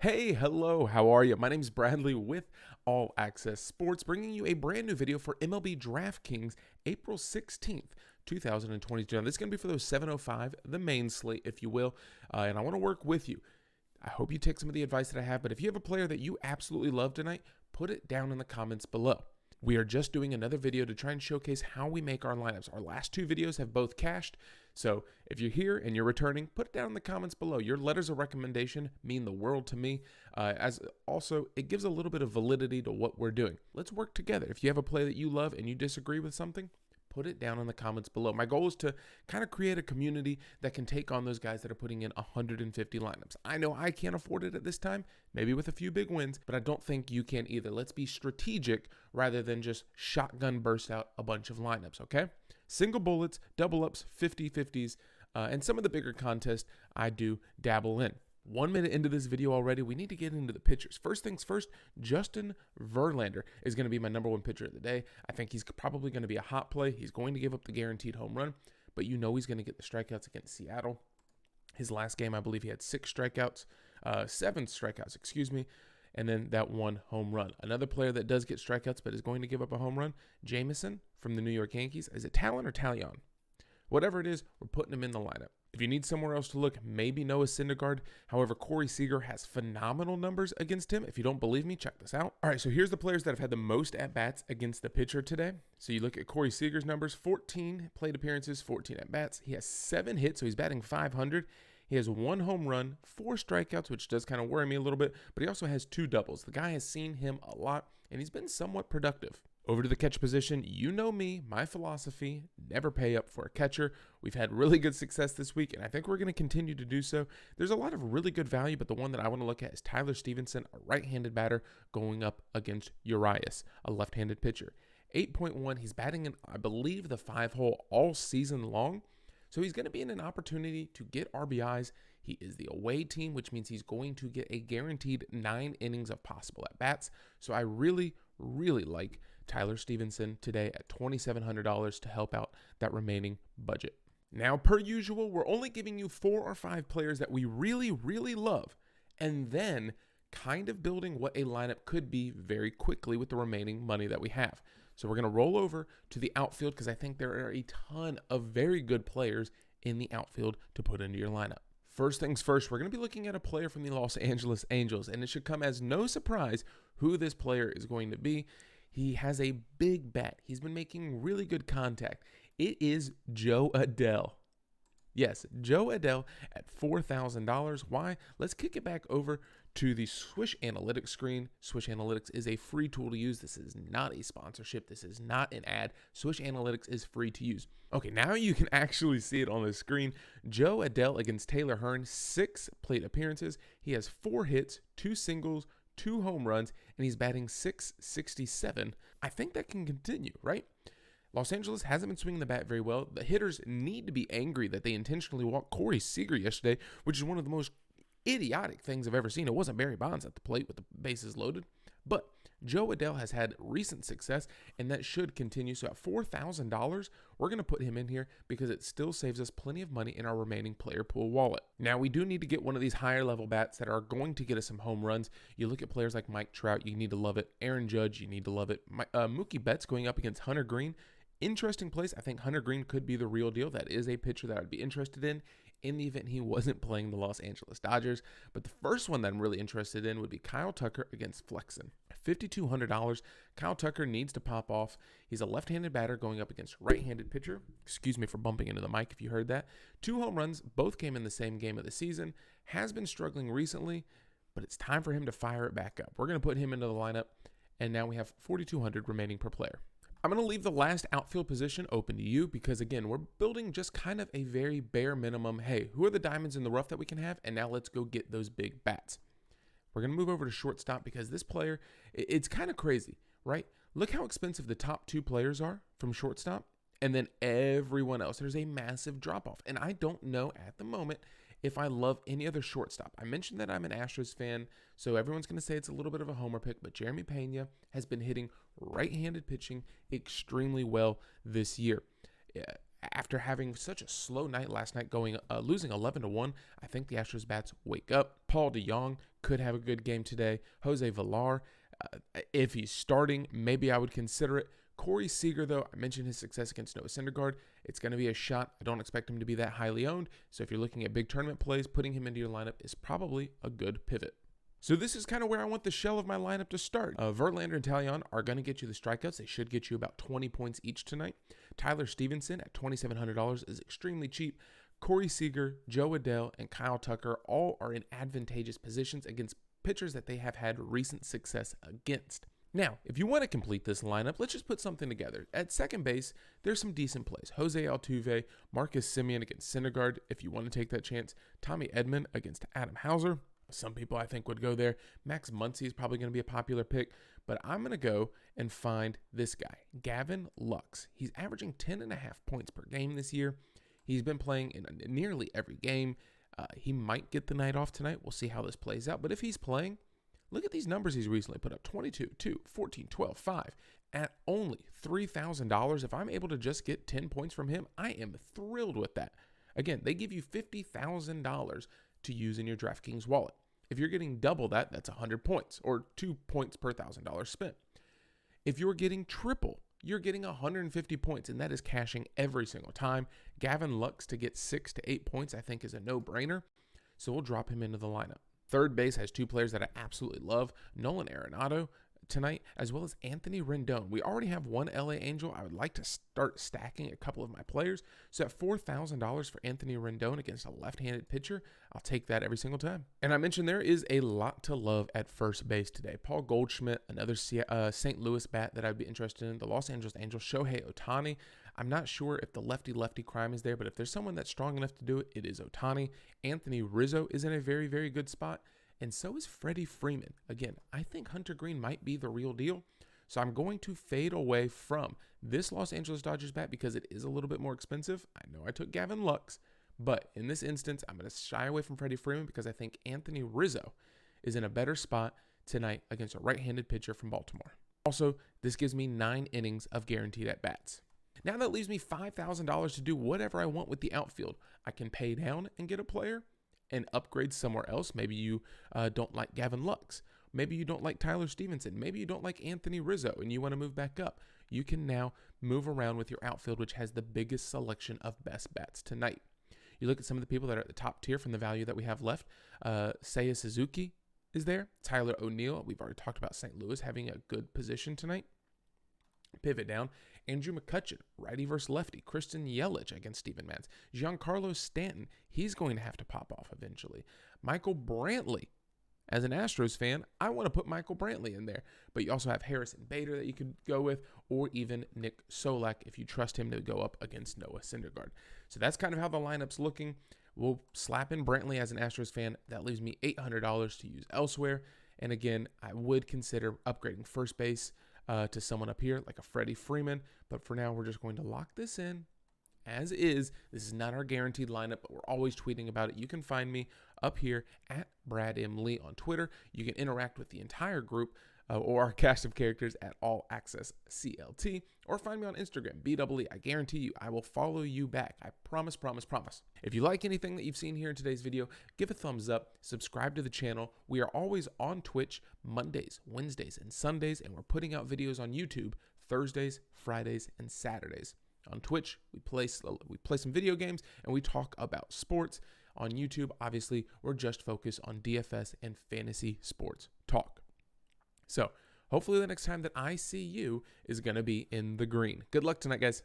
Hey, hello, how are you? My name is Bradley with Allaqcess Sports, bringing you a brand new video for MLB Draftkings April 16th, 2022. Now, this is going to be for those 705, the main slate, if you will, and I want to work with you. I hope you take some of the advice that I have, but if you have a player that you absolutely love tonight, put it down in the comments below. We are just doing another video to try and showcase how we make our lineups. Our last two videos have both cashed, so if you're here and you're returning, put it down in the comments below. Your letters of recommendation mean the world to me, as also it gives a little bit of validity to what we're doing. Let's work together. If you have a play that you love and you disagree with something, put it down in the comments below. My goal is to kind of create a community that can take on those guys that are putting in 150 lineups. I know I can't afford it at this time, maybe with a few big wins, but I don't think you can either. Let's be strategic rather than just shotgun burst out a bunch of lineups, okay? Single bullets, double ups, 50-50s, and some of the bigger contests I do dabble in. 1 minute into this video already, we need to get into the pitchers. First things first, Justin Verlander is going to be my number one pitcher of the day. I think he's probably going to be a hot play. He's going to give up the guaranteed home run, but you know he's going to get the strikeouts against Seattle. His last game, I believe he had 7 strikeouts, excuse me, and then that 1 home run. Another player that does get strikeouts but is going to give up a home run, Jameson from the New York Yankees. Is it Talon or Talion? Whatever it is, we're putting him in the lineup. If you need somewhere else to look, maybe Noah Syndergaard. However, Corey Seeger has phenomenal numbers against him. If you don't believe me, check this out. All right, so here's the players that have had the most at-bats against the pitcher today. So you look at Corey Seager's numbers, 14 plate appearances, 14 at-bats. He has 7 hits, so he's batting .500. He has 1 home run, 4 strikeouts, which does kind of worry me a little bit, but he also has 2 doubles. The guy has seen him a lot, and he's been somewhat productive. Over to the catch position, you know me, my philosophy, never pay up for a catcher. We've had really good success this week, and I think we're going to continue to do so. There's a lot of really good value, but the one that I want to look at is Tyler Stevenson, a right-handed batter going up against Urias, a left-handed pitcher. 8.1, he's batting in, I believe, the 5-hole all season long, so he's going to be in an opportunity to get RBIs. He is the away team, which means he's going to get a guaranteed 9 innings of possible at-bats, so I really like Tyler Stevenson today at $2,700 to help out that remaining budget. Now, per usual, we're only giving you 4 or 5 players that we really love, and then kind of building what a lineup could be very quickly with the remaining money that we have. So we're going to roll over to the outfield because I think there are a ton of very good players in the outfield to put into your lineup. First things first, we're going to be looking at a player from the Los Angeles Angels, and it should come as no surprise who this player is going to be. He has a big bat. He's been making really good contact. It is Jo Adell. Yes, Jo Adell at $4,000. Why? Let's kick it back over to the Swish Analytics screen. Swish Analytics is a free tool to use. This is not a sponsorship. This is not an ad. Swish Analytics is free to use. Okay, now you can actually see it on the screen. Jo Adell against Taylor Hearn, 6 plate appearances. He has 4 hits, 2 singles, 2 home runs, and he's batting .667. I think that can continue, right? Los Angeles hasn't been swinging the bat very well. The hitters need to be angry that they intentionally walked Corey Seager yesterday, which is one of the most idiotic things I've ever seen. It wasn't Barry Bonds at the plate with the bases loaded, but Jo Adell has had recent success, and that should continue. So at $4,000, we're going to put him in here because it still saves us plenty of money in our remaining player pool wallet. Now, we do need to get one of these higher level bats that are going to get us some home runs. You look at players like Mike Trout, you need to love it. Aaron Judge, you need to love it. Mookie Betts going up against Hunter Green. Interesting place. I think Hunter Green could be the real deal. That is a pitcher that I'd be interested in the event he wasn't playing the Los Angeles Dodgers. But the first one that I'm really interested in would be Kyle Tucker against Flexen. $5,200. Kyle Tucker needs to pop off. He's a left-handed batter going up against right-handed pitcher. Excuse me for bumping into the mic if you heard that. 2 home runs. Both came in the same game of the season. Has been struggling recently, but it's time for him to fire it back up. We're going to put him into the lineup, and now we have $4,200 remaining per player. I'm going to leave the last outfield position open to you because, again, we're building just kind of a very bare minimum, hey, who are the diamonds in the rough that we can have? And now let's go get those big bats. We're going to move over to shortstop because this player, it's kind of crazy, right? Look how expensive the top 2 players are from shortstop, and then everyone else. There's a massive drop-off, and I don't know at the moment if I love any other shortstop. I mentioned that I'm an Astros fan, so everyone's going to say it's a little bit of a homer pick, but Jeremy Pena has been hitting right-handed pitching extremely well this year. After having such a slow night last night, losing 11-1, I think the Astros bats wake up. Paul DeJong could have a good game today. Jose Villar, if he's starting, maybe I would consider it. Corey Seeger, though, I mentioned his success against Noah Syndergaard. It's going to be a shot. I don't expect him to be that highly owned. So if you're looking at big tournament plays, putting him into your lineup is probably a good pivot. So this is kind of where I want the shell of my lineup to start. Verlander and Taillon are going to get you the strikeouts. They should get you about 20 points each tonight. Tyler Stevenson at $2,700 is extremely cheap. Corey Seager, Joe Adell, and Kyle Tucker all are in advantageous positions against pitchers that they have had recent success against. Now, if you want to complete this lineup, let's just put something together. At second base, there's some decent plays. Jose Altuve, Marcus Semien against Syndergaard, if you want to take that chance. Tommy Edman against Adam Hauser. Some people I think would go there. Max Muncy is probably going to be a popular pick, but I'm going to go and find this guy, Gavin Lux. He's averaging 10.5 points per game this year. He's been playing in nearly every game. He might get the night off tonight. We'll see how this plays out, but if he's playing, look at these numbers he's recently put up. 22, 2, 14, 12, 5. At only $3,000, if I'm able to just get 10 points from him, I am thrilled with that. Again, they give you $50,000 to use in your DraftKings wallet. If you're getting double that, that's 100 points, or 2 points per $1,000 spent. If you're getting triple, you're getting 150 points, and that is cashing every single time. Gavin Lux to get 6 to 8 points, I think, is a no-brainer, so we'll drop him into the lineup. Third base has two players that I absolutely love, Nolan Arenado tonight, as well as Anthony Rendon. We already have one LA Angel. I would like to start stacking a couple of my players. So at $4,000 for Anthony Rendon against a left-handed pitcher, I'll take that every single time. And I mentioned there is a lot to love at first base today. Paul Goldschmidt, another St. Louis bat that I'd be interested in. The Los Angeles Angels, Shohei Ohtani. I'm not sure if the lefty-lefty crime is there, but if there's someone that's strong enough to do it, it is Ohtani. Anthony Rizzo is in a very, very good spot. And so is Freddie Freeman. Again, I think Hunter Green might be the real deal. So I'm going to fade away from this Los Angeles Dodgers bat because it is a little bit more expensive. I know I took Gavin Lux, but in this instance, I'm going to shy away from Freddie Freeman because I think Anthony Rizzo is in a better spot tonight against a right-handed pitcher from Baltimore. Also, this gives me 9 innings of guaranteed at-bats. Now that leaves me $5,000 to do whatever I want with the outfield. I can pay down and get a player and upgrade somewhere else. Maybe you don't like Gavin Lux. Maybe you don't like Tyler Stevenson. Maybe you don't like Anthony Rizzo and you want to move back up. You can now move around with your outfield, which has the biggest selection of best bats tonight. You look at some of the people that are at the top tier from the value that we have left. Seiya Suzuki is there. Tyler O'Neill. We've already talked about St. Louis having a good position tonight. Pivot down. Andrew McCutchen, righty versus lefty. Christian Yelich against Steven Matz. Giancarlo Stanton, he's going to have to pop off eventually. Michael Brantley, as an Astros fan, I want to put Michael Brantley in there. But you also have Harrison Bader that you could go with, or even Nick Solak if you trust him to go up against Noah Syndergaard. So that's kind of how the lineup's looking. We'll slap in Brantley as an Astros fan. That leaves me $800 to use elsewhere. And again, I would consider upgrading first base to someone up here like a Freddie Freeman. But for now, we're just going to lock this in as is. This is not our guaranteed lineup, but we're always tweeting about it. You can find me up here at Brad M. Lee on Twitter. You can interact with the entire group or our cast of characters at Allaqcess CLT, or find me on Instagram, BWE. I guarantee you, I will follow you back. I promise, promise, promise. If you like anything that you've seen here in today's video, give a thumbs up, subscribe to the channel. We are always on Twitch Mondays, Wednesdays, and Sundays, and we're putting out videos on YouTube Thursdays, Fridays, and Saturdays. On Twitch, we play some video games, and we talk about sports. On YouTube, obviously, we're just focused on DFS and fantasy sports talk. So hopefully the next time that I see you is going to be in the green. Good luck tonight, guys.